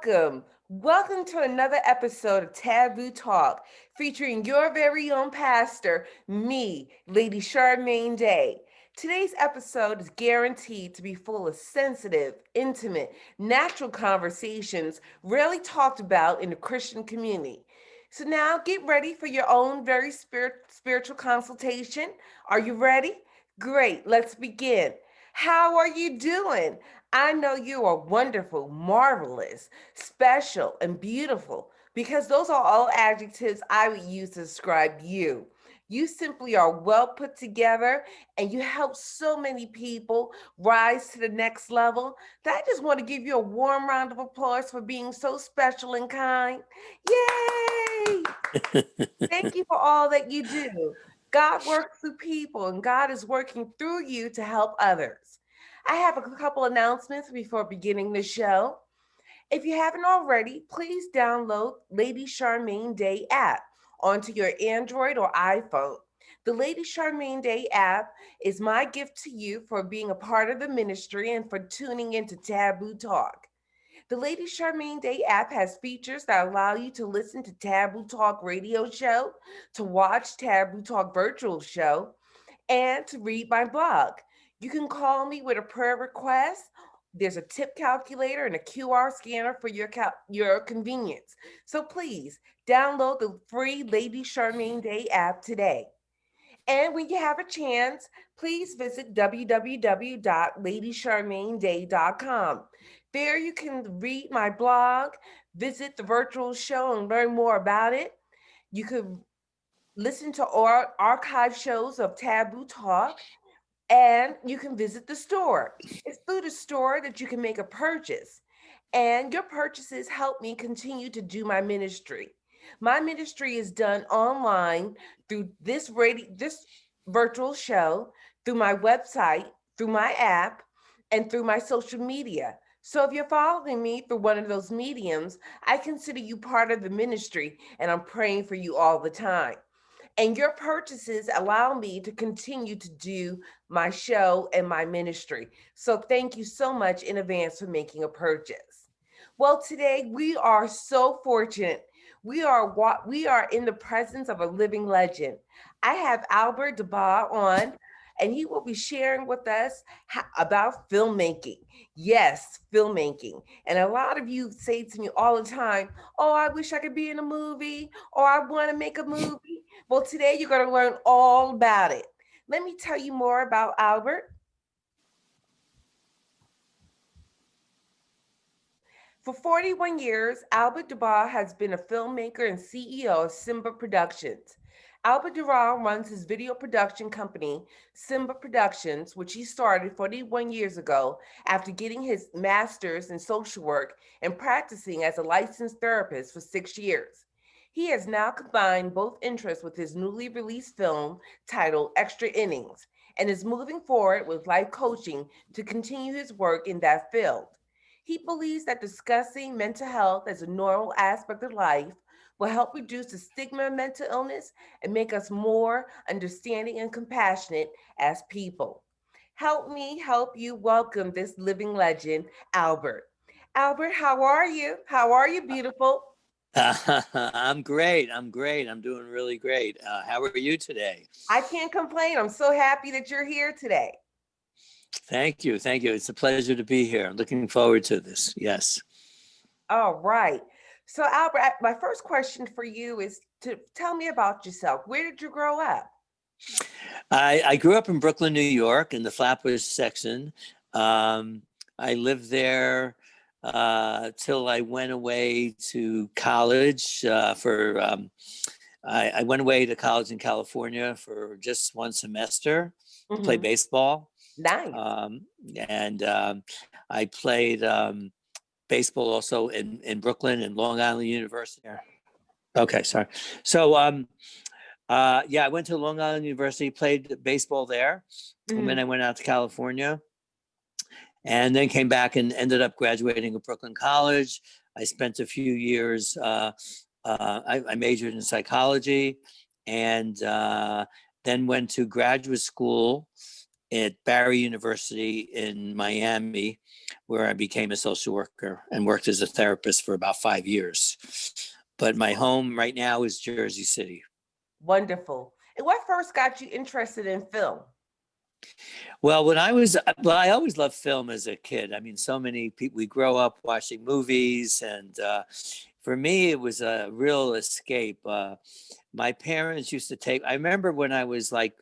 welcome. Welcome to another episode of Taboo Talk, featuring your very own pastor, me, Lady Charmaine Day. Today's episode is guaranteed to be full of sensitive, intimate, natural conversations rarely talked about in the Christian community. So now get ready for your own very spiritual consultation. Are you ready? Great, let's begin. How are you doing? I know you are wonderful, marvelous, special, and beautiful because those are all adjectives I would use to describe you. You simply are well put together and you help so many people rise to the next level that I just want to give you a warm round of applause for being so special and kind. Yay! Thank you for all that you do. God works through people and God is working through you to help others. I have a couple announcements before beginning the show. If you haven't already, please download Lady Charmaine Day app onto your Android or iPhone. The Lady Charmaine Day app is my gift to you for being a part of the ministry and for tuning into Taboo Talk. The Lady Charmaine Day app has features that allow you to listen to Taboo Talk radio show, to watch Taboo Talk virtual show, and to read my blog. You can call me with a prayer request. There's a tip calculator and a QR scanner for your convenience. So please download the free Lady Charmaine Day app today. And when you have a chance, please visit www.ladycharmaineday.com. There you can read my blog, visit the virtual show, and learn more about it. You could listen to our archive shows of Taboo Talk, and you can visit the store. It's through the store that you can make a purchase. And your purchases help me continue to do my ministry. My ministry is done online through this virtual show, through my website, through my app, and through my social media. So if you're following me through one of those mediums, I consider you part of the ministry and I'm praying for you all the time. And your purchases allow me to continue to do my show and my ministry. So thank you so much in advance for making a purchase. Well, today we are so fortunate. We are in the presence of a living legend. I have Albert Dabah on, and he will be sharing with us about filmmaking. Yes, filmmaking. And a lot of you say to me all the time, "Oh, I wish I could be in a movie," or "I want to make a movie." Well, today you're going to learn all about it. Let me tell you more about Albert. For 41 years, Albert Dabah has been a filmmaker and CEO of Simba Productions. Albert Dabah runs his video production company, Simba Productions, which he started 41 years ago after getting his master's in social work and practicing as a licensed therapist for 6 years. He has now combined both interests with his newly released film titled Extra Innings and is moving forward with life coaching to continue his work in that field. He believes that discussing mental health as a normal aspect of life will help reduce the stigma of mental illness and make us more understanding and compassionate as people. Help me help you welcome this living legend, Albert. Albert, how are you? How are you, beautiful? I'm great. I'm great. I'm doing really great. How are you today? I can't complain. I'm so happy that you're here today. Thank you. Thank you. It's a pleasure to be here. Looking forward to this. Yes. All right. So, Albert, my first question for you is to tell me about yourself. Where did you grow up? I grew up in Brooklyn, New York, in the Flatbush section. I lived there till I went away to college I went away to college in California for just one semester to play baseball. Nice. And I played baseball also in Brooklyn and Long Island University. Okay, sorry. So I went to Long Island University, played baseball there, and then I went out to California, and then came back and ended up graduating at Brooklyn College. I spent a few years. I majored in psychology, and then went to graduate school at Barry University in Miami, where I became a social worker and worked as a therapist for about 5 years. But my home right now is Jersey City. Wonderful. And what first got you interested in film? Well, I always loved film as a kid. I mean, so many people, we grow up watching movies, and for me, it was a real escape. My parents used to take, I remember when I was like,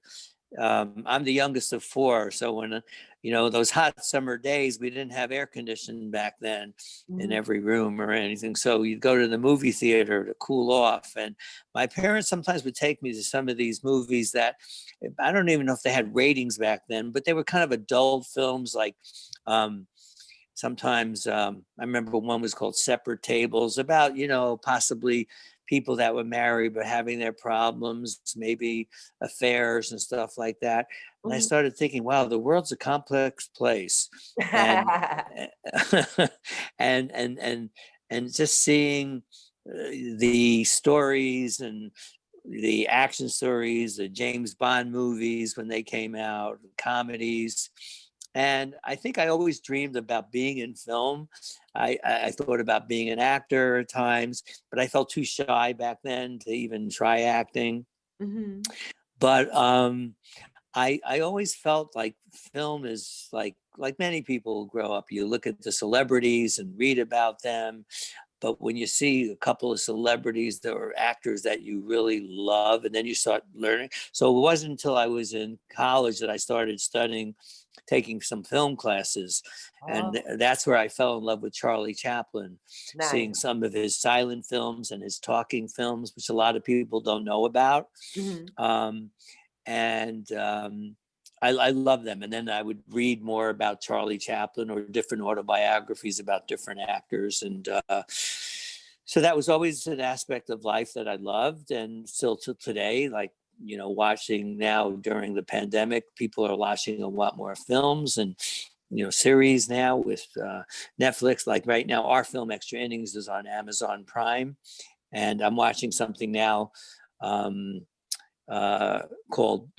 I'm the youngest of four. So when, those hot summer days, we didn't have air conditioning back then in every room or anything. So you'd go to the movie theater to cool off. And my parents sometimes would take me to some of these movies that I don't even know if they had ratings back then, but they were kind of adult films like, sometimes I remember one was called Separate Tables, about, possibly people that were married but having their problems, maybe affairs and stuff like that. And I started thinking, wow, the world's a complex place. And and just seeing the stories and the action stories, the James Bond movies when they came out, comedies. And I think I always dreamed about being in film. I thought about being an actor at times, but I felt too shy back then to even try acting. But I always felt like film is like many people grow up. You look at the celebrities and read about them, but when you see a couple of celebrities that are actors that you really love, and then you start learning. So it wasn't until I was in college that I started taking some film classes. And that's where I fell in love with Charlie Chaplin, seeing some of his silent films and his talking films, which a lot of people don't know about. I love them. And then I would read more about Charlie Chaplin or different autobiographies about different actors. And so that was always an aspect of life that I loved. And still to today, like, watching now during the pandemic, people are watching a lot more films and, series now with Netflix. Like right now, our film Extra Innings is on Amazon Prime. And I'm watching something now called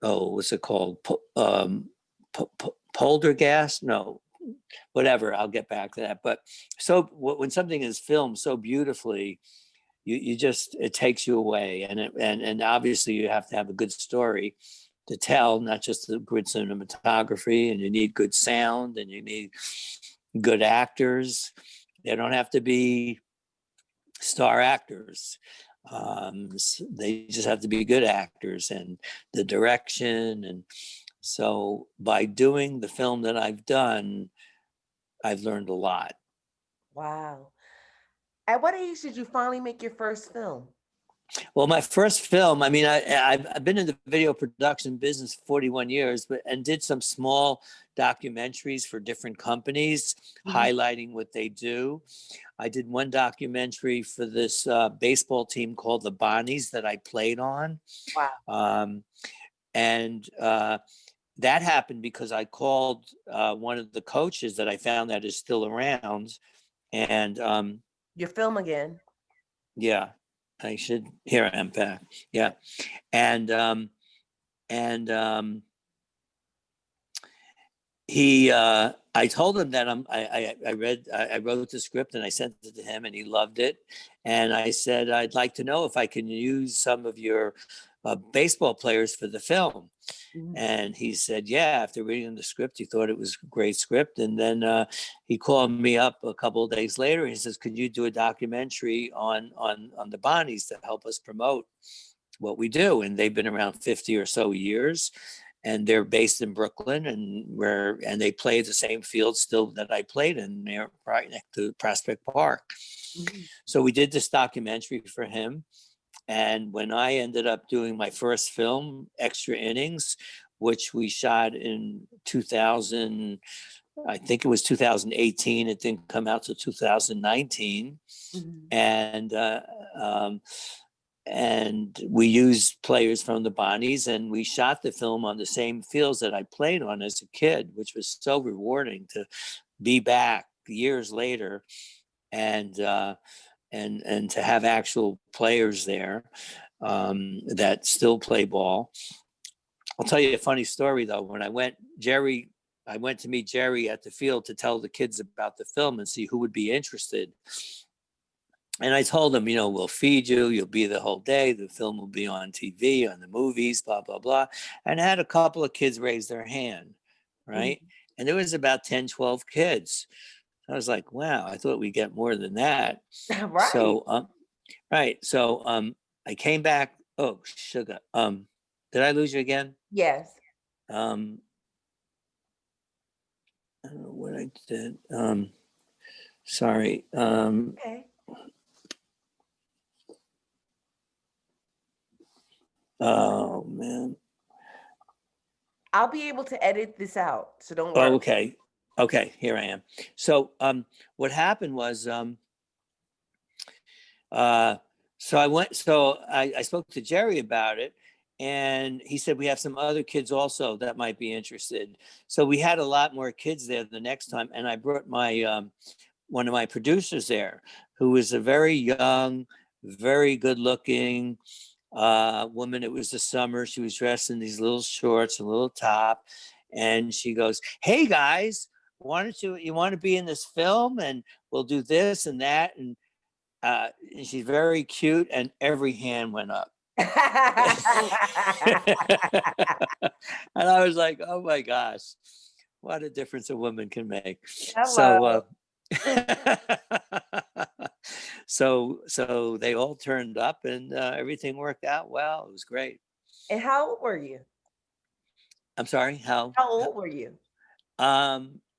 what's it called? Poltergeist? No, whatever. I'll get back to that. But so when something is filmed so beautifully, you just, it takes you away, and obviously you have to have a good story to tell, not just the good cinematography, and you need good sound, and you need good actors. They don't have to be star actors. They just have to be good actors, and the direction. And so by doing the film that I've done, I've learned a lot. Wow. At what age did you finally make your first film? Well, my first film, I mean, I've been in the video production business 41 years, and did some small documentaries for different companies highlighting what they do. I did one documentary for this baseball team called the Bonnies that I played on. Wow. And that happened because I called one of the coaches that I found that is still around. And your film again. Yeah, I should. Here I am back. Yeah, and he, I told him that I wrote the script and I sent it to him, and he loved it. And I said, I'd like to know if I can use some of your baseball players for the film. And he said, yeah, after reading the script, he thought it was a great script. And then he called me up a couple of days later. And he says, could you do a documentary on the Bonnies to help us promote what we do? And they've been around 50 or so years. And they're based in Brooklyn, and they play the same field still that I played in, there, right next to Prospect Park. So we did this documentary for him. And when I ended up doing my first film, Extra Innings, which we shot in 2000, I think it was 2018. It didn't come out till 2019. And we used players from the Bonnies, and we shot the film on the same fields that I played on as a kid, which was so rewarding to be back years later and to have actual players there that still play ball. I'll tell you a funny story though. When I went to meet Jerry at the field to tell the kids about the film and see who would be interested. And I told him, we'll feed you, you'll be the whole day, the film will be on TV, on the movies, blah, blah, blah. And I had a couple of kids raise their hand, right? Mhm. And there was about 10, 12 kids. I was like, wow, I thought we'd get more than that. Right. So, right. So I came back. Oh, sugar. Did I lose you again? Yes. Um, I don't know what I did. Sorry. Okay. Oh man. I'll be able to edit this out, so don't Oh, worry. okay. Okay, here I am. So what happened was uh so I spoke to Jerry about it, and he said we have some other kids also that might be interested. So we had a lot more kids there the next time, and I brought my one of my producers there, who was a very young, very good looking woman. It was the summer. She was dressed in these little shorts, a little top. And she goes, "Hey guys, you want to be in this film? And we'll do this and that." And she's very cute, and every hand went up. And I was like, "Oh my gosh, what a difference a woman can make." Hello. So so they all turned up, and everything worked out well. It was great. And how old were you? I'm sorry, how? How old were you?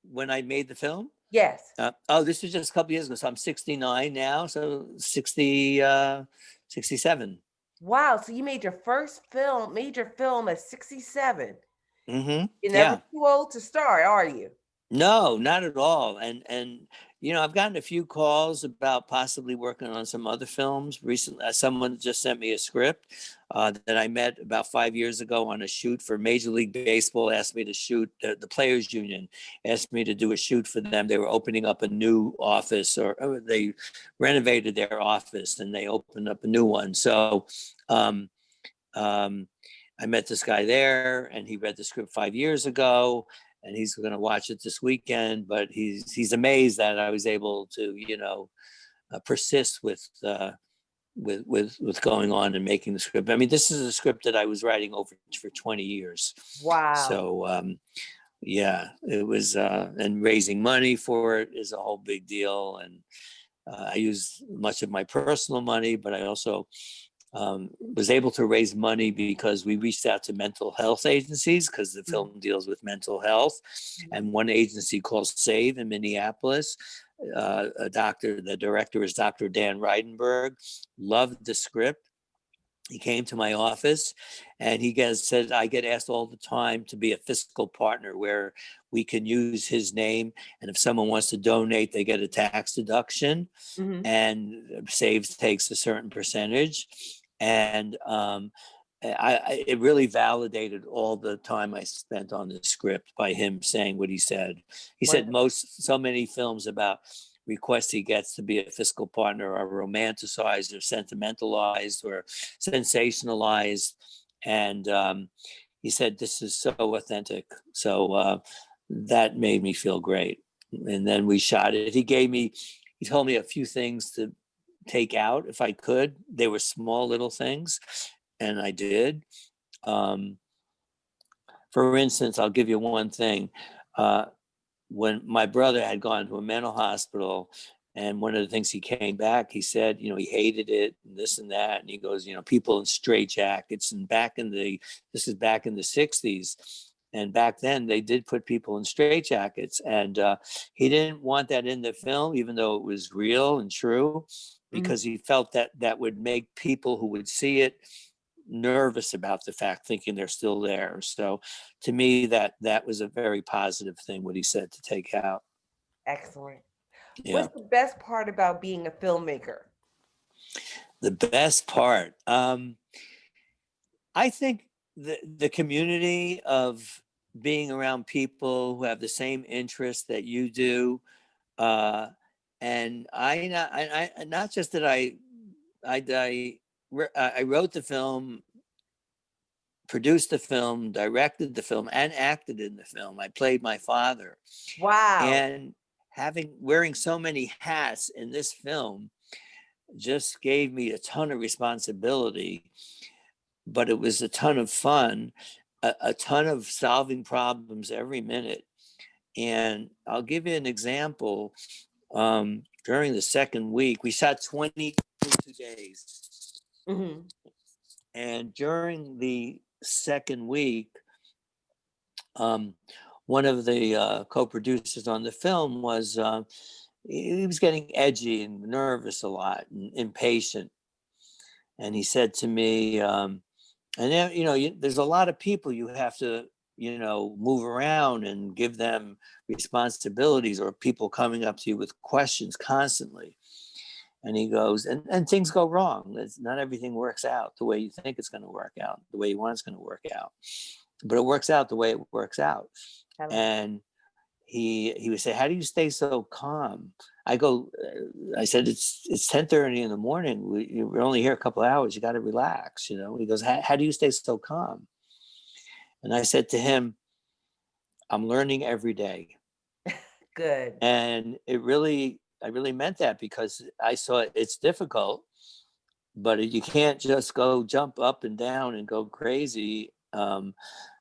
When I made the film? Yes. Oh, this was just a couple years ago. So I'm 69 now, so 67. Wow. So you made your first film, major film at 67. Mm-hmm. You're never Yeah. too old to start, are you? No, not at all. And I've gotten a few calls about possibly working on some other films recently. Someone just sent me a script that I met about 5 years ago on a shoot for Major League Baseball. Asked me to shoot the Players Union. Asked me to do a shoot for them. They were opening up a new office, or they renovated their office, and they opened up a new one. So. Um, um, I met this guy there, and he read the script 5 years ago, and he's going to watch it this weekend. But he's amazed that I was able to, persist with going on and making the script. I mean, this is a script that I was writing over for 20 years. Wow. So yeah, it was, and raising money for it is a whole big deal. And I use much of my personal money, but I also was able to raise money because we reached out to mental health agencies, because the Mhm. film deals with mental health. And one agency called SAVE in Minneapolis, the director is Dr. Dan Reidenberg, loved the script. He came to my office, and said, I get asked all the time to be a fiscal partner where we can use his name. And if someone wants to donate, they get a tax deduction, Mhm. and Saves takes a certain percentage. And it really validated all the time I spent on the script by him saying what he said. He said Wonderful. so many films about requests he gets to be a fiscal partner are romanticized or sentimentalized or sensationalized. And he said, this is so authentic. So that made me feel great. And then we shot it. He told me a few things to take out if I could. They were small little things, and I did. Um, for instance, I'll give you one thing. Uh, when my brother had gone to a mental hospital, and one of the things he came back, he said, he hated it and this and that. And he goes, people in straitjackets. And this is back in the 60s. And back then they did put people in straitjackets. And he didn't want that in the film, even though it was real and true, Mhm. because he felt that that would make people who would see it nervous about the fact, thinking they're still there. So to me, that was a very positive thing, what he said to take out. Excellent. Yeah. What's the best part about being a filmmaker? The best part, I think the community of being around people who have the same interests that you do. Uh, and not just that I wrote the film produced the film, directed the film, and acted in the film. I played my father. Wow. And wearing so many hats in this film just gave me a ton of responsibility, but it was a ton of fun, a ton of solving problems every minute. And I'll give you an example. During the second week, we shot 22 days. Mm-hmm. And during the second week, um, one of the co-producers on the film was he was getting edgy and nervous a lot and impatient. And he said to me, and then, there's a lot of people you have to, move around and give them responsibilities, or people coming up to you with questions constantly. And he goes, and things go wrong. Not everything works out the way you think it's going to work out, the way you want it's going to work out. But it works out the way it works out. And he would say, "How do you stay so calm?" I said, it's 10:30 in the morning. We're only here a couple of hours. You got to relax, He goes, how do you stay so calm? And I said to him, I'm learning every day. Good. And I really meant that, because I saw it's difficult, but you can't just go jump up and down and go crazy,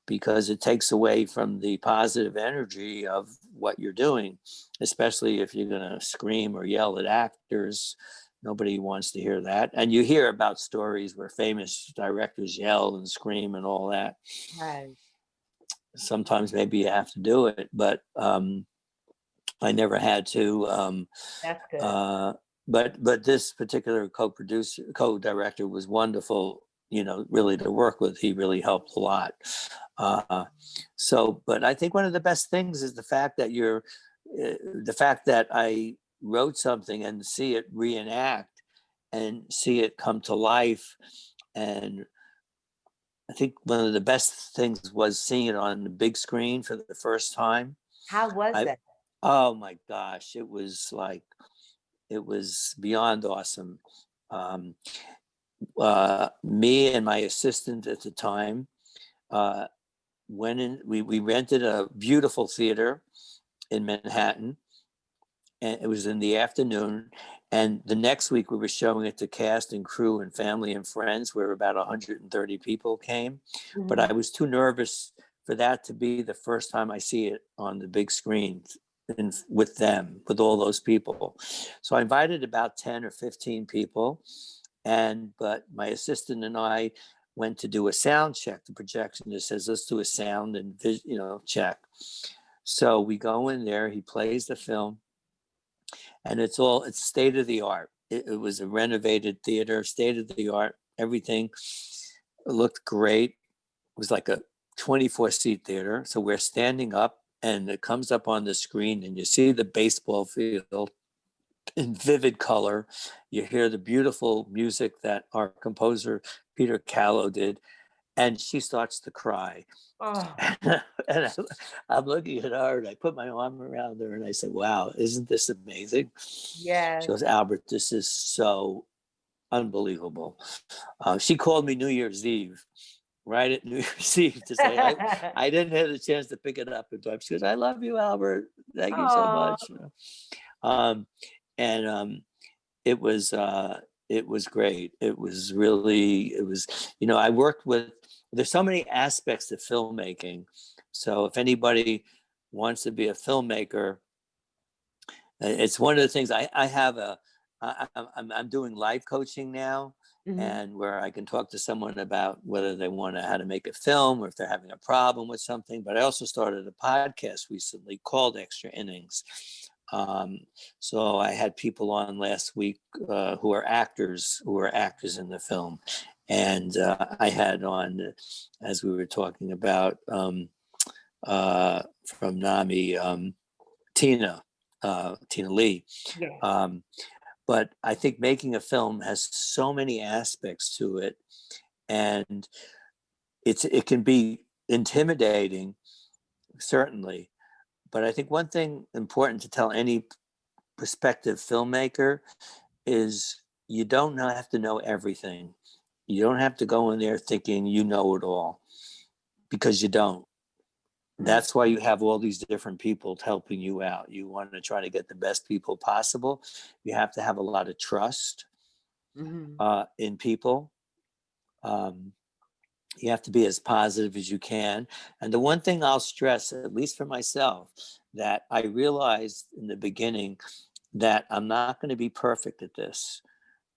because it takes away from the positive energy of what you're doing, especially if you're going to scream or yell at actors. Nobody wants to hear that. And you hear about stories where famous directors yell and scream and all that. Right. Sometimes maybe you have to do it, but I never had to. That's good. But this particular co-director was wonderful, really to work with. He really helped a lot. But I think one of the best things is the fact that I wrote something and see it reenact and see it come to life. And I think one of the best things was seeing it on the big screen for the first time. How was that? Oh my gosh, it was beyond awesome. Me and my assistant at the time went in. We rented a beautiful theater in Manhattan, and it was in the afternoon. And the next week we were showing it to cast and crew and family and friends, where about 130 people came. Mm-hmm. But I was too nervous for that to be the first time I see it on the big screen with with all those people. So I invited about 10 or 15 people. But my assistant and I went to do a sound check. The projectionist says, let's do a sound and check. So we go in there, he plays the film, and it's state of the art. It was a renovated theater, state of the art. Everything looked great. It was like a 24-seat theater. So we're standing up, and it comes up on the screen, and you see the baseball field in vivid color. You hear the beautiful music that our composer, Peter Callow, did. And she starts to cry. Oh. And I'm looking at her, and I put my arm around her, and I said, wow, isn't this amazing? Yeah. She goes, Albert, this is so unbelievable. She called me New Year's Eve, right at New Year's Eve, to say, I didn't have the chance to pick it up in time. She goes, I love you, Albert. Thank you so much. It was great. It was really, I worked with, there's so many aspects to filmmaking. So if anybody wants to be a filmmaker, it's one of the things I'm doing life coaching now. Mm-hmm. And where I can talk to someone about whether they want to how to make a film, or if they're having a problem with something. But I also started a podcast recently called Extra Innings. So I had people on last week who are actors in the film. And I had on, as we were talking about, from NAMI, Tina Lee. Yeah. But I think making a film has so many aspects to it, and it can be intimidating, certainly. But I think one thing important to tell any prospective filmmaker is you don't have to know everything. You don't have to go in there thinking you know it all, because you don't. That's why you have all these different people helping you out. You want to try to get the best people possible. You have to have a lot of trust in people. Um, you have to be as positive as you can. And the one thing I'll stress, at least for myself, that I realized in the beginning, that I'm not going to be perfect at this.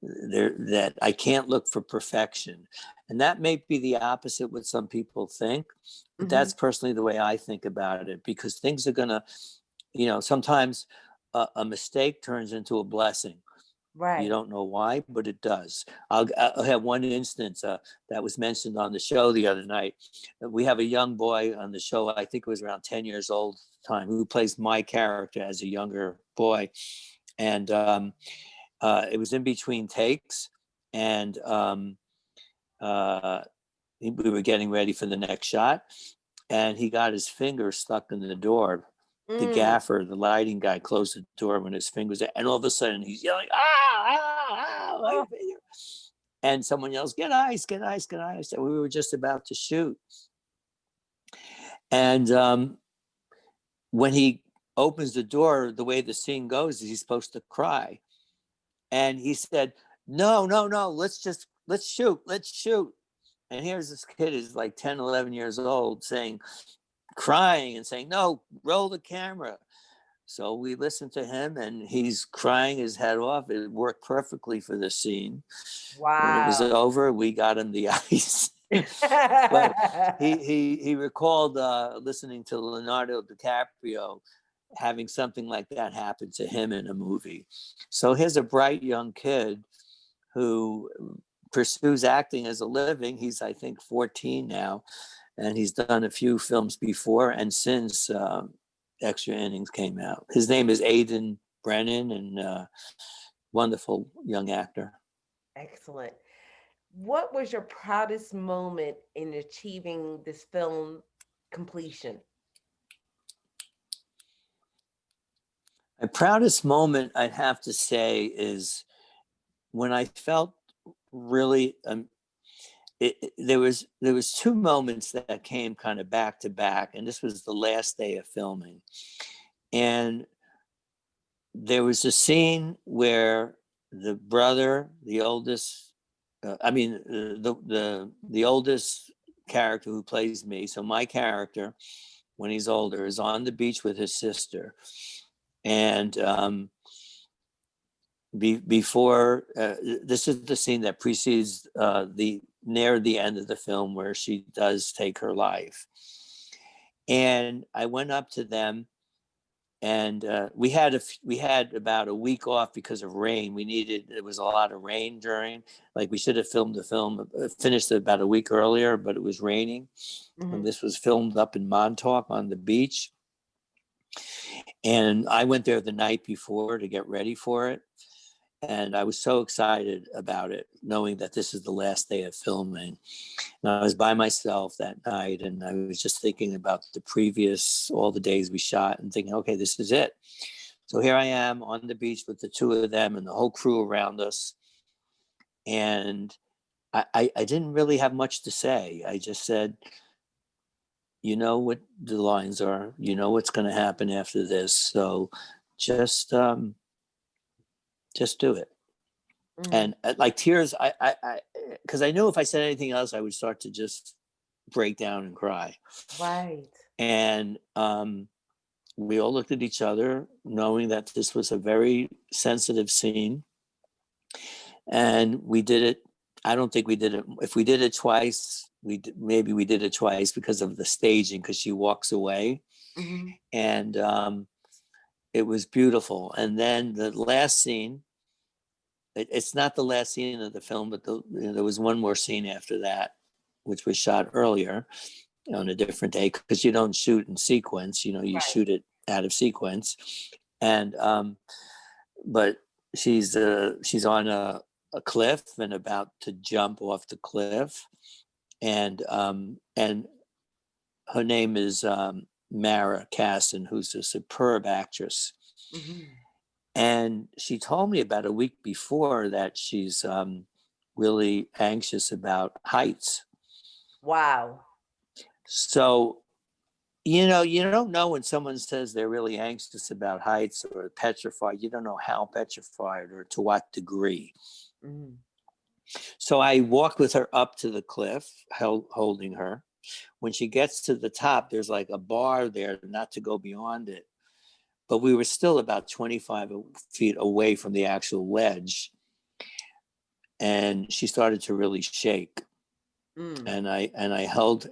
That I can't look for perfection. And that may be the opposite what some people think, but that's personally the way I think about it, because things are going to, sometimes a mistake turns into a blessing. Right. You don't know why, but it does. I'll have one instance that was mentioned on the show the other night. We have a young boy on the show, I think it was around 10 years old at the time, who plays my character as a younger boy. And it was in between takes, and we were getting ready for the next shot, and he got his finger stuck in the door. The gaffer, the lighting guy, closed the door when his fingers, and all of a sudden he's yelling, my finger. And someone yells, get ice, get ice, get ice. And we were just about to shoot. And when he opens the door, the way the scene goes is he's supposed to cry. And he said, no, let's shoot. And here's this kid who's like 10, 11 years old crying and saying, no, roll the camera. So we listened to him, and he's crying his head off. It worked perfectly for the scene. Wow. When it was over, we got him the ice. But he recalled listening to Leonardo DiCaprio having something like that happen to him in a movie. So here's a bright young kid who pursues acting as a living. He's, I think, 14 now, and he's done a few films before and since Extra Innings came out. His name is Aidan Brennan, and wonderful young actor. Excellent. What was your proudest moment in achieving this film completion? My proudest moment, I'd have to say, is when I felt really there was two moments that came kind of back to back, and this was the last day of filming. And there was a scene where the brother, the oldest, the oldest character who plays me, so my character, when he's older, is on the beach with his sister. And before this is the scene that precedes near the end of the film, where she does take her life. And I went up to them, and we had about a week off because of rain. There was a lot of rain during, like, we should have filmed the film, finished about a week earlier, but it was raining. And this was filmed up in Montauk on the beach. And I went there the night before to get ready for it. And I was so excited about it, knowing that this is the last day of filming. And I was by myself that night, and I was just thinking about all the days we shot, and thinking, okay, this is it. So here I am on the beach with the two of them and the whole crew around us. And I didn't really have much to say. I just said, you know what the lines are, you know what's going to happen after this. So just do it. And like tears, because I knew if I said anything else, I would start to just break down and cry. Right. And we all looked at each other, knowing that this was a very sensitive scene. And we did it. I don't think we did it. If we did it twice, maybe we did it twice because of the staging, because she walks away. And it was beautiful. And then the last scene, it's not the last scene of the film, but there was one more scene after that, which was shot earlier on a different day, because you don't shoot in sequence, you shoot it out of sequence. And but she's on a cliff and about to jump off the cliff, and her name is Mara Casson, who's a superb actress. And she told me about a week before that she's really anxious about heights. Wow. So, you don't know when someone says they're really anxious about heights or petrified. You don't know how petrified or to what degree. Mm-hmm. So I walked with her up to the cliff, holding her. When she gets to the top, there's like a bar there not to go beyond it. But we were still about 25 feet away from the actual ledge. And she started to really shake. Mm. And I held,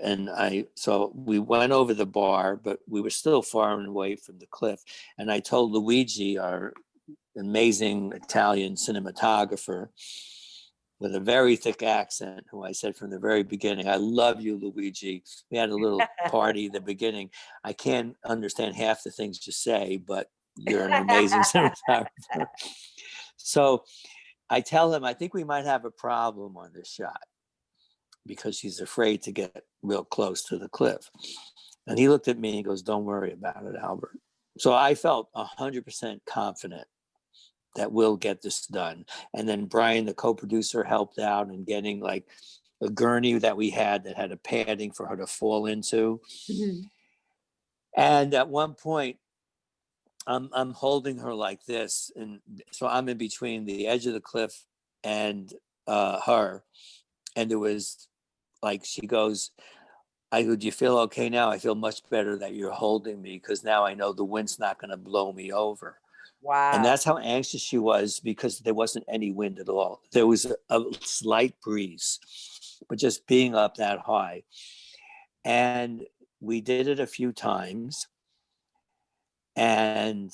so we went over the bar, but we were still far away from the cliff. And I told Luigi, our amazing Italian cinematographer with a very thick accent, who I said from the very beginning, I love you, Luigi. We had a little party at the beginning. I can't understand half the things you say, but you're an amazing cinematographer. So I tell him, I think we might have a problem on this shot, because she's afraid to get real close to the cliff. And he looked at me and he goes, don't worry about it, Albert. So I felt 100% confident that we'll get this done. And then Brian, the co-producer, helped out in getting like a gurney that we had that had a padding for her to fall into. Mm-hmm. And at one point, I'm holding her like this. And so I'm in between the edge of the cliff and her. And there was like, she goes, I go, do you feel okay now? I feel much better that you're holding me, because now I know the wind's not going to blow me over. And Wow. that's how anxious she was, because there wasn't any wind at all. There was a slight breeze, but just being up that high. And we did it a few times. And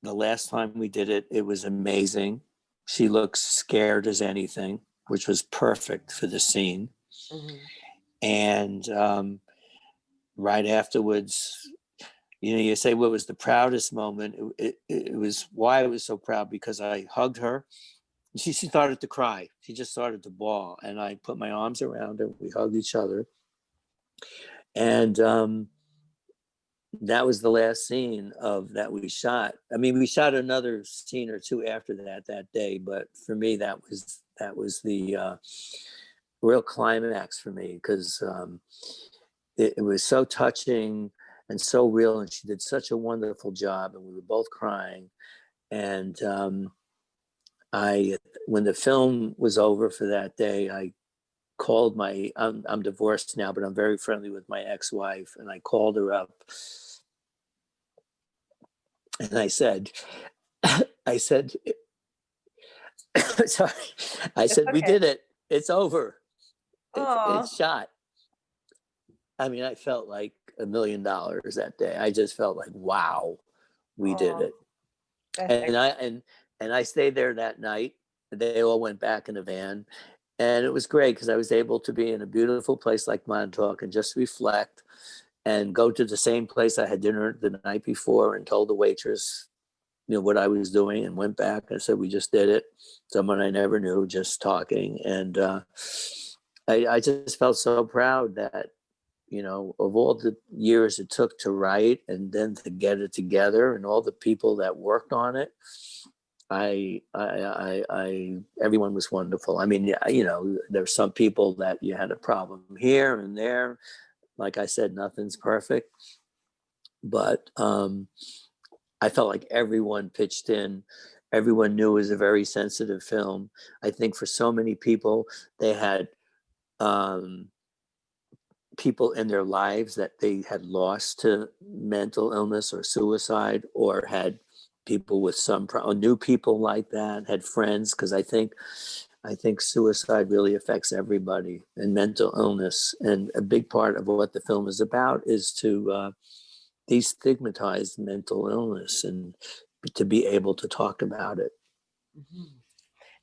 the last time we did it, it was amazing. She looks scared as anything, which was perfect for the scene. Mm-hmm. And right afterwards, you say what was the proudest moment. It was why I was so proud, because I hugged her. She started to cry. She just started to bawl. And I put my arms around her. We hugged each other. And that was the last scene of that we shot. I mean, we shot another scene or two after that day. But for me, that was the real climax for me, because it was so touching and so real, and she did such a wonderful job, and we were both crying. And when the film was over for that day, I called I'm divorced now, but I'm very friendly with my ex-wife, and I called her up, and I said, I said, sorry, I It's said, we okay. did it. It's over. Oh. It's shot. I mean, I felt like $1 million that day. I just felt like, wow, we did Oh. it. That's And I stayed there that night. They all went back in a van, and it was great, because I was able to be in a beautiful place like Montauk and just reflect, and go to the same place I had dinner the night before, and told the waitress, what I was doing, and went back and said, we just did it. Someone I never knew, just talking. And I just felt so proud that, of all the years it took to write and then to get it together, and all the people that worked on it, everyone was wonderful. I mean, there's some people that you had a problem here and there. Like I said, nothing's perfect, but I felt like everyone pitched in. Everyone knew it was a very sensitive film. I think for so many people, they had um, people in their lives that they had lost to mental illness or suicide, or had people with or knew people like that, had friends, because I think suicide really affects everybody, and mental illness. And a big part of what the film is about is to destigmatize mental illness, and to be able to talk about it. Mhm.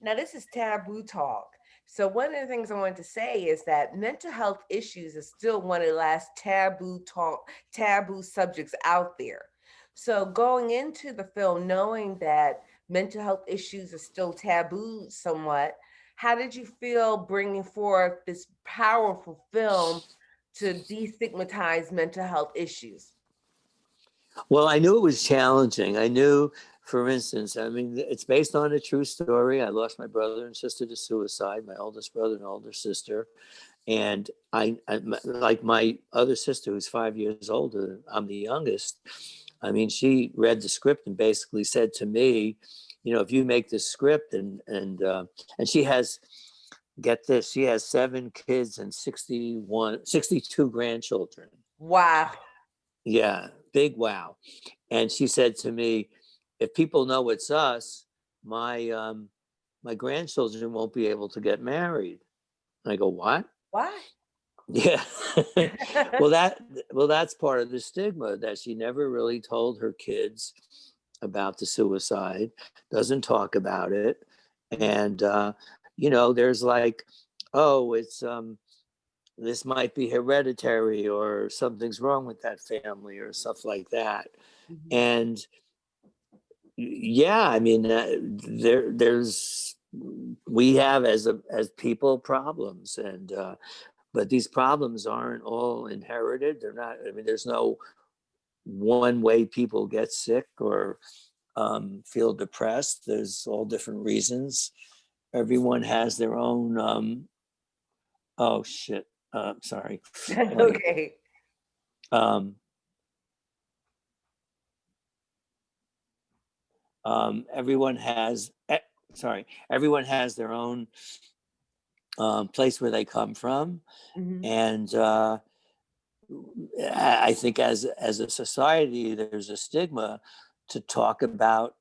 Now, this is taboo talk. So, one of the things I wanted to say is that mental health issues is still one of the last taboo subjects out there. So, going into the film, knowing that mental health issues are still taboo somewhat, how did you feel bringing forth this powerful film to destigmatize mental health issues? Well, I knew it was challenging. I knew for instance, I mean, it's based on a true story. I lost my brother and sister to suicide, my oldest brother and older sister. And I like my other sister, who's 5 years older, I'm the youngest. I mean, she read the script and basically said to me, you know, if you make this script and she has, get this, she has 7 kids and 62 grandchildren. Wow. Yeah, big wow. And she said to me, if people know it's us, my grandchildren won't be able to get married. And I go, what? Why? Yeah. well, that that's part of the stigma, that she never really told her kids about the suicide, doesn't talk about it. And you know, there's like, oh, it's this might be hereditary, or something's wrong with that family, or stuff like that. Mhm. And yeah, I mean, there's we have as people problems, and but these problems aren't all inherited. They're not. I mean, there's no one way people get sick or feel depressed. There's all different reasons. Everyone has their own. Oh shit! Sorry. That's Let me. okay. Um, everyone has. Sorry. Everyone has their own place where they come from, Mhm. and I think as a society, there's a stigma to talk about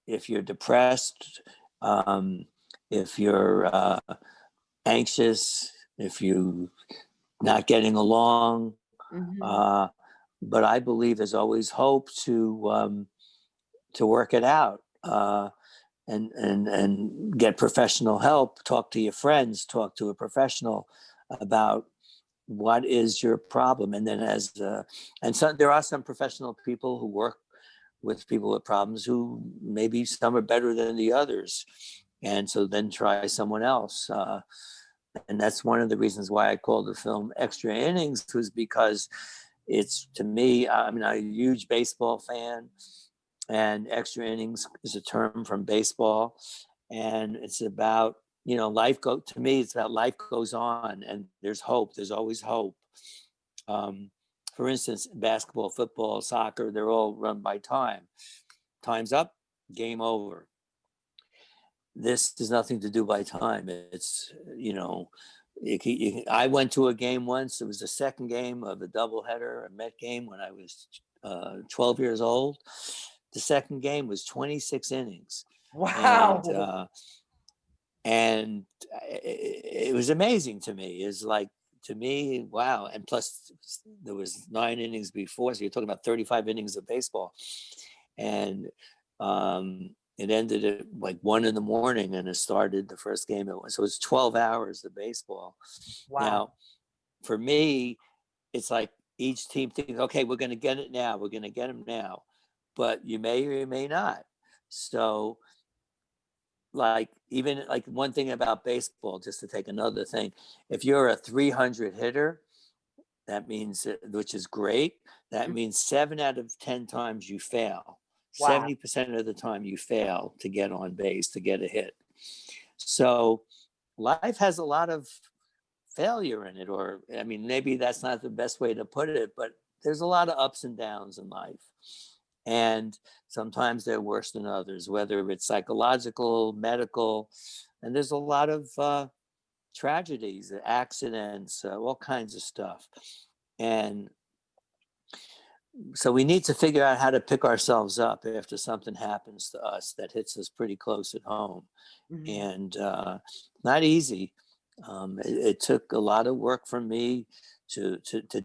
if you're depressed, um, if you're anxious, if you not getting along. Mhm. Uh, but I believe there's always hope to work it out. And get professional help. Talk to your friends. Talk to a professional about what is your problem. And then and so there are some professional people who work with people with problems, who maybe some are better than the others, and so then try someone else. And that's one of the reasons why I called the film Extra Innings, was because it's, to me, I mean, I'm a huge baseball fan, and extra innings is a term from baseball, and it's about, you know, to me, it's about life goes on, and there's hope. There's always hope. um, for instance, basketball, football, soccer, they're all run by time. Time's up, game over. This has nothing to do by time. It's, you know, I went to a game once. It was the second game of a doubleheader, a Met game, when I was 12 years old. The second game was 26 innings, and Wow. and it was amazing to me. It's like, to me, wow. And plus, there was 9 innings before, so you're talking about 35 innings of baseball, and it ended at like 1 in the morning, and it started the first game. So it was 12 hours of baseball. Wow. Now, for me, it's like each team thinks, okay, we're going to get it now. We're going to get them now, but you may or you may not. So, like, even like one thing about baseball, just to take another thing, if you're a 300 hitter, that means, which is great, that Mhm. means 7 out of 10 times you fail. Wow. 70% of the time you fail to get on base, to get a hit. So life has a lot of failure in it, or I mean, maybe that's not the best way to put it, but there's a lot of ups and downs in life. And sometimes they're worse than others, whether it's psychological, medical, and there's a lot of tragedies, accidents, all kinds of stuff. And so we need to figure out how to pick ourselves up after something happens to us that hits us pretty close at home. Mhm. And not easy. It took a lot of work from me to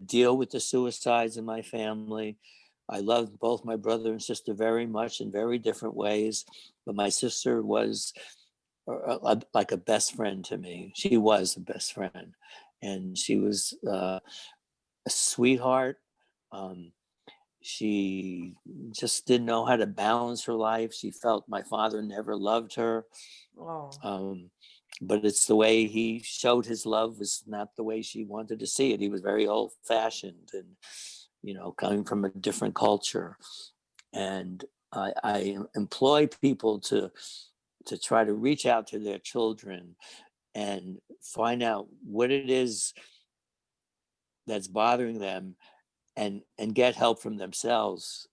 deal with the suicides in my family. I loved both my brother and sister very much, in very different ways, but my sister was like a best friend to me. She was a best friend, and she was a sweetheart. Um, she just didn't know how to balance her life. She felt my father never loved her. Oh. Um, but it's the way he showed his love was not the way she wanted to see it. He was very old fashioned, and, you know, coming from a different culture. And I employ people to try to reach out to their children and find out what it is that's bothering them, and get help from themselves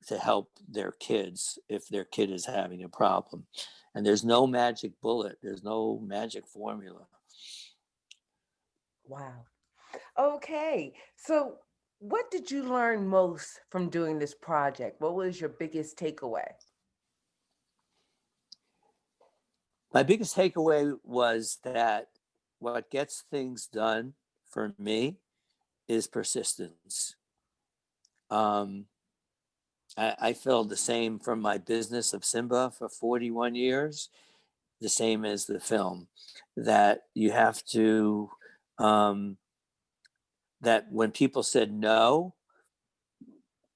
to help their kids if their kid is having a problem. And there's no magic bullet, there's no magic formula. Wow. Okay. So, what did you learn most from doing this project? What was your biggest takeaway? My biggest takeaway was that what gets things done for me is persistence. Um, I feel the same from my business of Simba for 41 years, the same as the film, that you have to, um, that when people said no,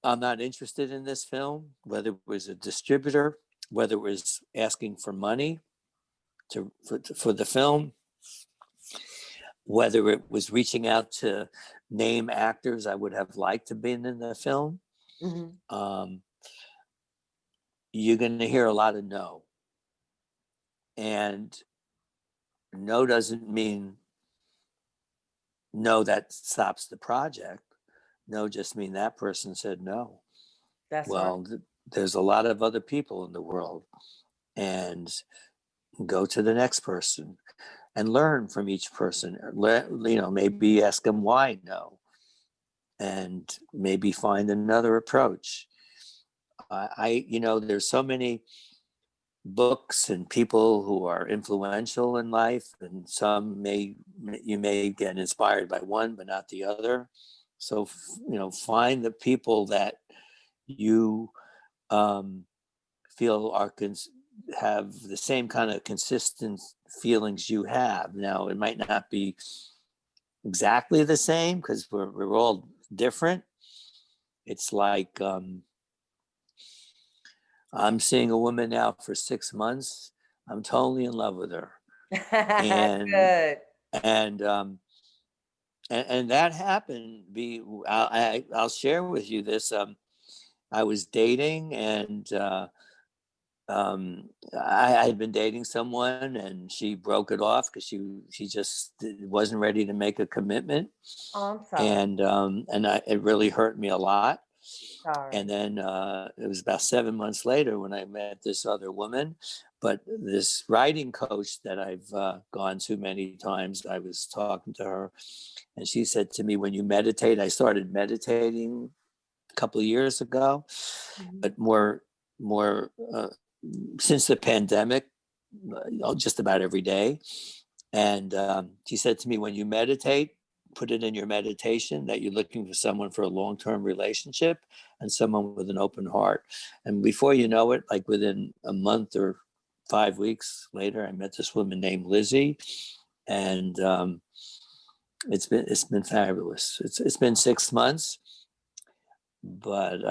I'm not interested in this film, whether it was a distributor, whether it was asking for money for the film, whether it was reaching out to name actors I would have liked to be in the film, Mm-hmm. um, you're going to hear a lot of no. And no doesn't mean no that stops the project. No just mean that person said no. That's right. Well, there's a lot of other people in the world, and go to the next person and learn from each person. Maybe ask them why no, and maybe find another approach. There's so many books and people who are influential in life, and you may get inspired by one but not the other. So find the people that you um, feel have the same kind of consistent feelings you have. Now it might not be exactly the same because we're all different. It's like I'm seeing a woman now for 6 months. I'm totally in love with her, and Good. and and that happened. I'll share with you this. I was dating, and I had been dating someone, and she broke it off because she just wasn't ready to make a commitment, Oh, I'm sorry. and it really hurt me a lot. And Sorry. then it was about 7 months later when I met this other woman. But this writing coach that I've gone to many times, I was talking to her, and she said to me, when you meditate, I started meditating a couple of years ago, Mhm. but more since the pandemic, just about every day. And she said to me, when you meditate, put it in your meditation that you're looking for someone for a long-term relationship and someone with an open heart. And before you know it, like within a month or 5 weeks later, I met this woman named Lizzie, and it's been fabulous. It's been 6 months, but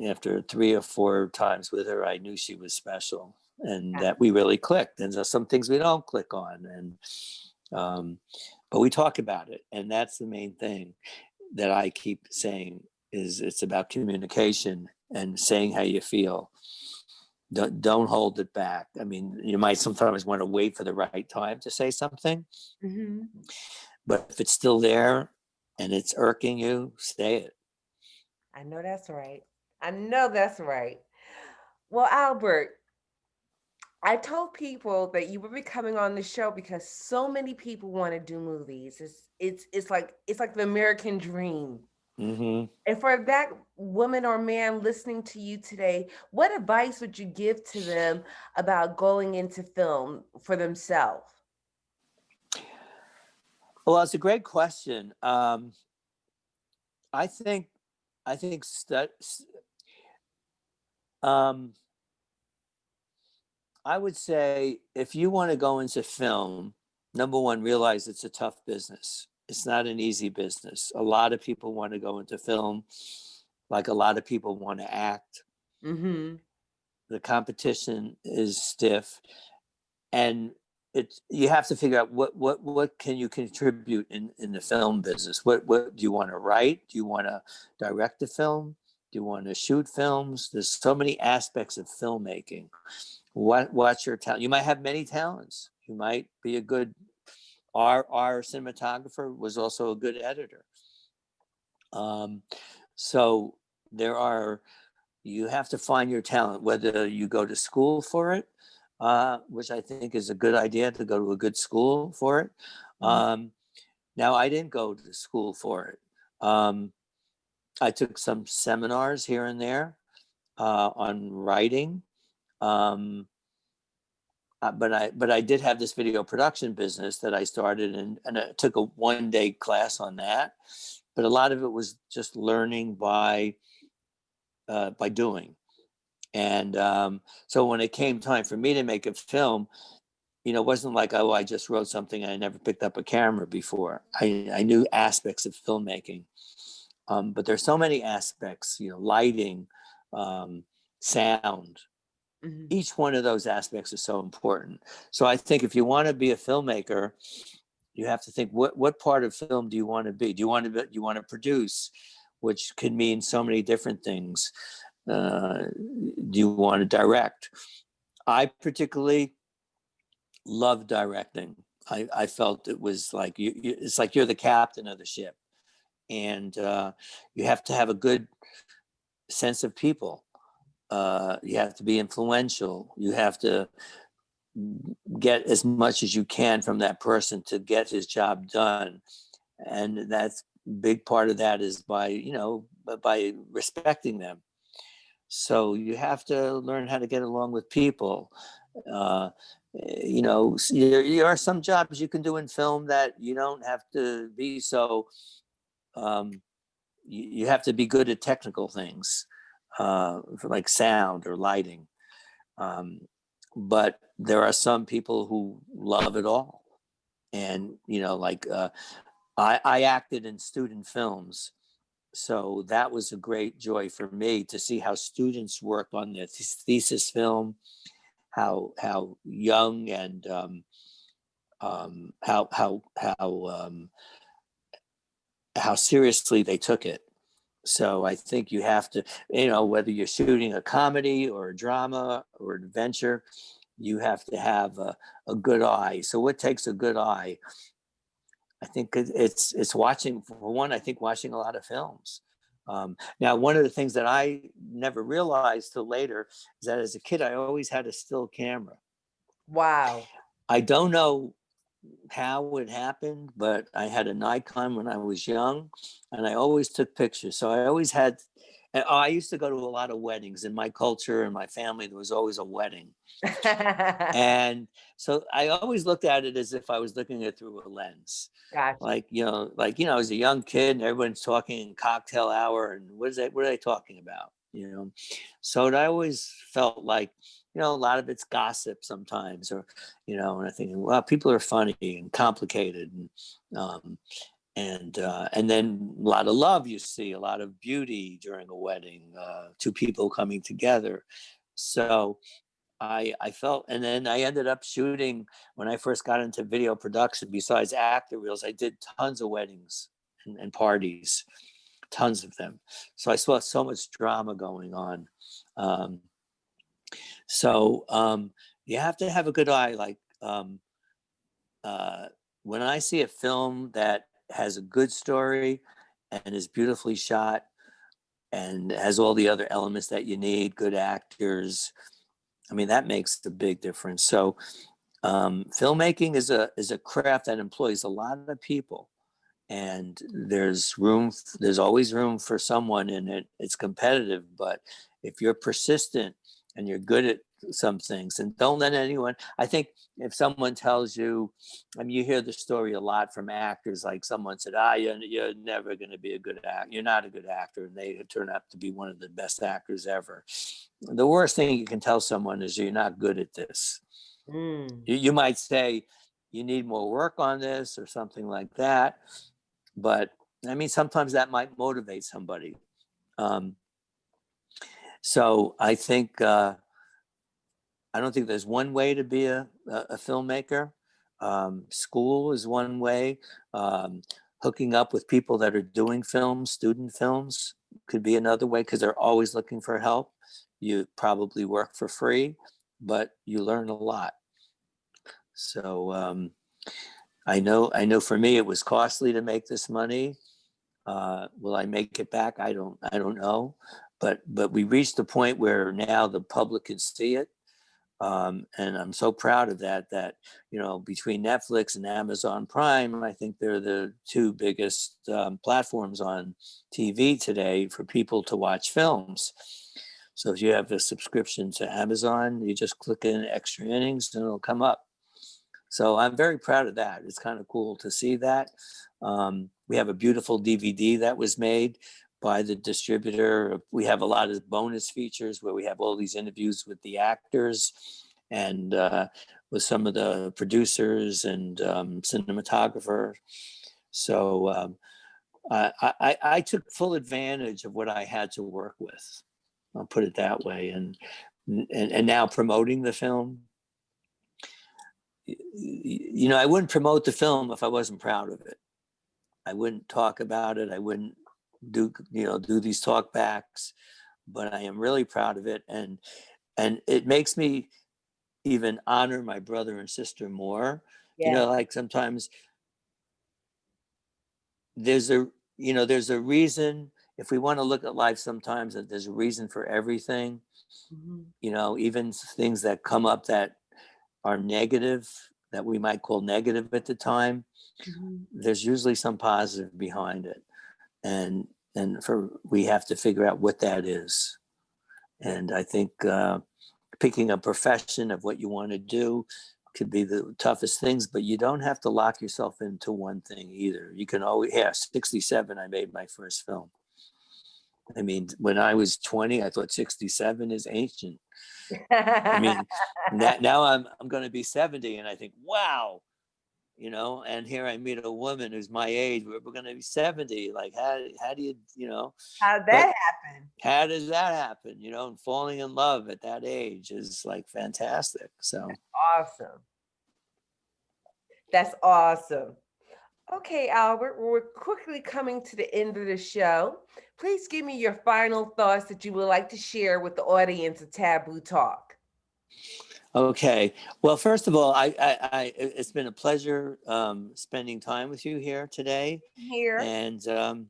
after 3 or 4 times with her, I knew she was special and that we really clicked. And there's some things we don't click on, and but we talk about it, and that's the main thing that I keep saying is it's about communication and saying how you feel. Don't hold it back. I mean, you might sometimes want to wait for the right time to say something, Mm-hmm. but if it's still there and it's irking you, say it. I know that's right. I know that's right. Well, Albert, I told people that you would be coming on the show because so many people want to do movies. It's like the American dream. Mm-hmm. And for that woman or man listening to you today, what advice would you give to them about going into film for themselves? Well, it's a great question. I think I think um, I would say if you want to go into film, number one, realize it's a tough business. It's not an easy business. A lot of people want to go into film, like a lot of people want to act. Mm-hmm. The competition is stiff, and you have to figure out what can you contribute in the film business. What do you want to write? Do you want to direct a film? Do you want to shoot films? There's so many aspects of filmmaking. What's your talent? You might have many talents. You might be a good, our cinematographer was also a good editor. So there are, you have to find your talent, whether you go to school for it, which I think is a good idea, to go to a good school for it. Now, I didn't go to school for it. I took some seminars here and there on writing. But I did have this video production business that I started, and I took a 1-day class on that. But a lot of it was just learning by doing. And so when it came time for me to make a film, it wasn't like, oh, I just wrote something and I never picked up a camera before. I knew aspects of filmmaking. But there's so many aspects, lighting, sound. Each one of those aspects is so important. So I think if you want to be a filmmaker, you have to think, what part of film do you want to be? Do you want to produce, which could mean so many different things. Do you want to direct? I particularly love directing. I felt it was like it's like you're the captain of the ship, and you have to have a good sense of people. You have to be influential. You have to get as much as you can from that person to get his job done, and that's big part of that is by by respecting them. So you have to learn how to get along with people. There are some jobs you can do in film that you don't have to be so. You have to be good at technical things, like sound or lighting. But there are some people who love it all, and I acted in student films. So that was a great joy for me to see how students work on their thesis film, how young and how seriously they took it. So I think you have to, whether you're shooting a comedy or a drama or an adventure, you have to have a good eye. So what takes a good eye? I think it's watching, for one, I think watching a lot of films. Now, one of the things that I never realized till later is that as a kid, I always had a still camera. Wow. I don't know how it happened, but I had a Nikon when I was young, and I always took pictures. So I always had, and I used to go to a lot of weddings. In my culture and my family, there was always a wedding. And so I always looked at it as if I was looking at it through a lens. Gotcha. As a young kid and everyone's talking cocktail hour and what are they talking about? So I always felt like, a lot of it's gossip sometimes, or, and I'm thinking, well, people are funny and complicated, and then a lot of love, you see a lot of beauty during a wedding, two people coming together. So I felt, and then I ended up shooting when I first got into video production. Besides actor reels, I did tons of weddings and parties, tons of them. So I saw so much drama going on. You have to have a good eye. Like when I see a film that has a good story and is beautifully shot and has all the other elements that you need, good actors, I mean, that makes a big difference. So filmmaking is a craft that employs a lot of people, and there's always room for someone in it. It's competitive, but if you're persistent and you're good at some things, and don't let anyone, I think if someone tells you, I mean, you hear the story a lot from actors, like someone said, you're never going to be a good actor. You're not a good actor. And they turn out to be one of the best actors ever. The worst thing you can tell someone is you're not good at this. You might say you need more work on this or something like that. But I mean, sometimes that might motivate somebody. So I think, I don't think there's one way to be a filmmaker. School is one way. hooking up with people that are doing films, student films could be another way, because they're always looking for help. You probably work for free, but you learn a lot. So I know for me it was costly to make this money. Will I make it back? I don't know. But we reached a point where now the public can see it. And I'm so proud of that, between Netflix and Amazon Prime, I think they're the two biggest platforms on TV today for people to watch films. So if you have a subscription to Amazon, you just click in Extra Innings and it'll come up. So I'm very proud of that. It's kind of cool to see that. We have a beautiful DVD that was made by the distributor. We have a lot of bonus features where we have all these interviews with the actors and with some of the producers and cinematographer. So I took full advantage of what I had to work with. I'll put it that way. And now promoting the film, I wouldn't promote the film if I wasn't proud of it. I wouldn't talk about it. I wouldn't do these talk backs, but I am really proud of it. And it makes me even honor my brother and sister more. Yeah. Like sometimes there's a reason. If we want to look at life sometimes, that there's a reason for everything. Even things that come up that are negative, that we might call negative at the time, there's usually some positive behind it. And we have to figure out what that is. And I think picking a profession of what you want to do could be the toughest things, but you don't have to lock yourself into one thing either. You can always, 67, I made my first film. I mean, when I was 20, I thought 67 is ancient. I mean, now I'm going to be 70 and I think, wow, and here I meet a woman who's my age. We're going to be 70. Like, how do you, How'd that happen? How does that happen? And falling in love at that age is like fantastic. So Awesome. That's awesome. Okay, Albert, we're quickly coming to the end of the show. Please give me your final thoughts that you would like to share with the audience of Taboo Talk. Okay. Well, first of all, it's been a pleasure spending time with you here today, Here. and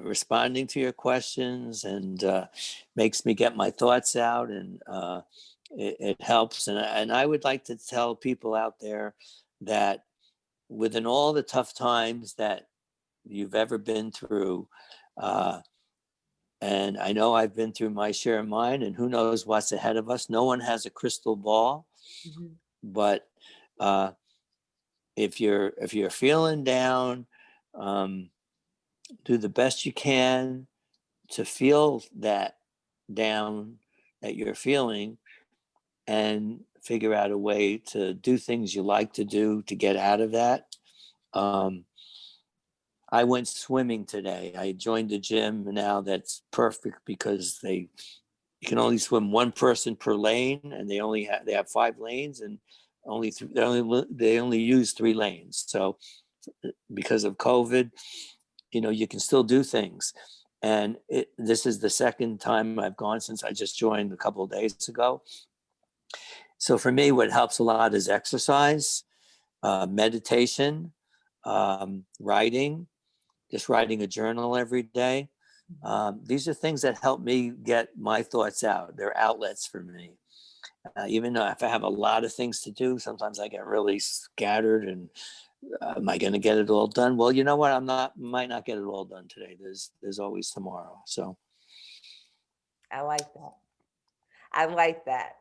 responding to your questions, and makes me get my thoughts out, and it helps. And I would like to tell people out there that within all the tough times that you've ever been through, and I know I've been through my share of mine, and who knows what's ahead of us. No one has a crystal ball, but if you're feeling down, do the best you can to feel that down that you're feeling, and figure out a way to do things you like to do to get out of that. I went swimming today. I joined the gym now that's perfect because you can only swim one person per lane, and they have 5 lanes, and they only use 3 lanes. So because of COVID, you can still do things. And this is the second time I've gone since I just joined a couple of days ago. So for me, what helps a lot is exercise, meditation, writing, just writing a journal every day. These are things that help me get my thoughts out. They're outlets for me. Even though if I have a lot of things to do, sometimes I get really scattered, and am I going to get it all done? Well, you know what? Might not get it all done today. There's always tomorrow. So I like that. I like that.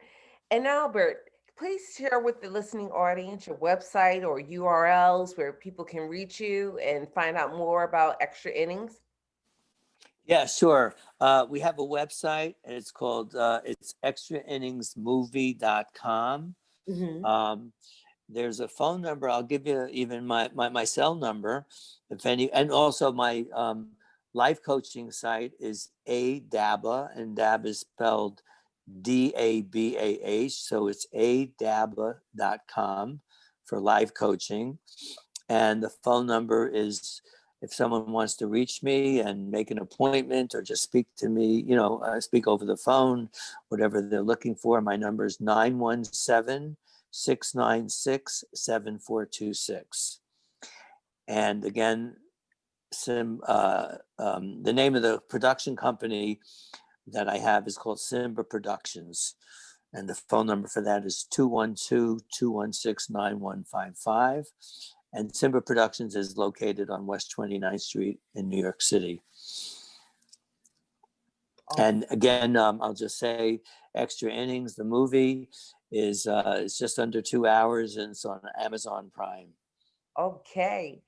And Albert, please share with the listening audience your website or URLs where people can reach you and find out more about Extra Innings. yeah, sure. We have a website, and it's called it's extrainningsmovie.com. There's a phone number. I'll give you even my cell number, if any, and also my life coaching site is Dabah, and Dabah is spelled Dabah. So it's adabah.com for life coaching. And the phone number is, if someone wants to reach me and make an appointment or just speak to me, speak over the phone, whatever they're looking for, my number is 917-696-7426. And again, the name of the production company that I have is called Simba Productions. And the phone number for that is 212-216-9155. And Simba Productions is located on West 29th Street in New York City. And again, I'll just say Extra Innings, the movie, is just under 2 hours, and it's on Amazon Prime. Okay.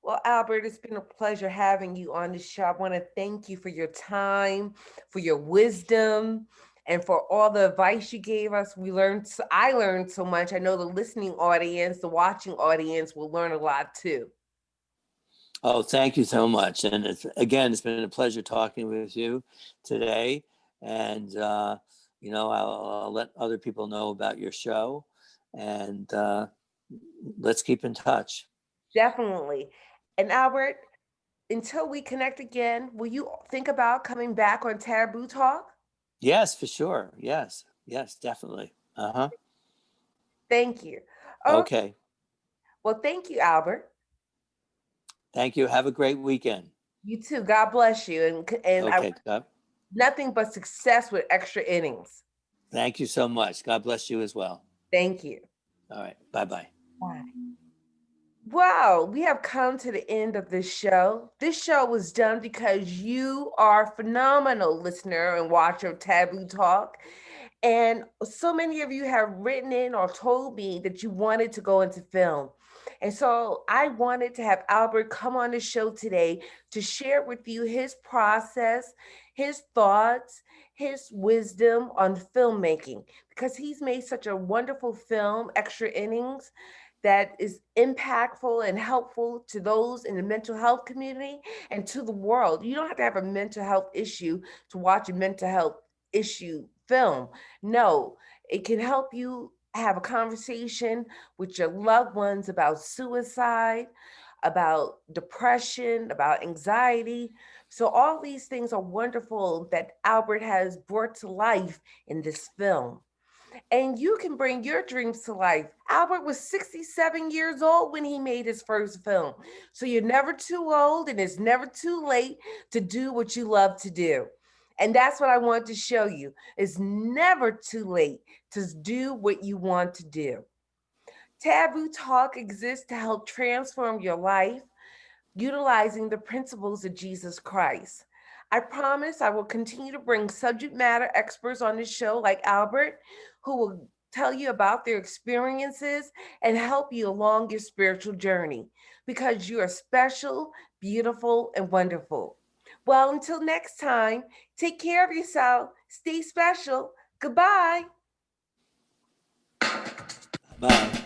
Well, Albert, it's been a pleasure having you on the show. I want to thank you for your time, for your wisdom, and for all the advice you gave us. I learned so much. I know the listening audience, the watching audience will learn a lot too. Oh, thank you so much. And it's been a pleasure talking with you today. And, I'll let other people know about your show, and let's keep in touch. Definitely. And Albert, until we connect again, will you think about coming back on Taboo Talk? Yes, for sure. Yes, definitely. Thank you. Okay. Well, thank you, Albert. Thank you. Have a great weekend. You too. God bless you. And Okay. nothing but success with Extra Innings. Thank you so much. God bless you as well. Thank you. All right. Bye-bye. Bye. Wow, we have come to the end of this show. This show was done because you are a phenomenal listener and watcher of Taboo Talk. And so many of you have written in or told me that you wanted to go into film. And so I wanted to have Albert come on the show today to share with you his process, his thoughts, his wisdom on filmmaking, because he's made such a wonderful film, Extra Innings, that is impactful and helpful to those in the mental health community and to the world. You don't have to have a mental health issue to watch a mental health issue film. No, it can help you have a conversation with your loved ones about suicide, about depression, about anxiety. So all these things are wonderful that Albert has brought to life in this film. And you can bring your dreams to life. Albert was 67 years old when he made his first film. So you're never too old and it's never too late to do what you love to do. And that's what I want to show you. It's never too late to do what you want to do. Taboo Talk exists to help transform your life utilizing the principles of Jesus Christ. I promise I will continue to bring subject matter experts on this show like Albert, who will tell you about their experiences and help you along your spiritual journey because you are special, beautiful, and wonderful. Well, until next time, take care of yourself, stay special. Goodbye. Bye.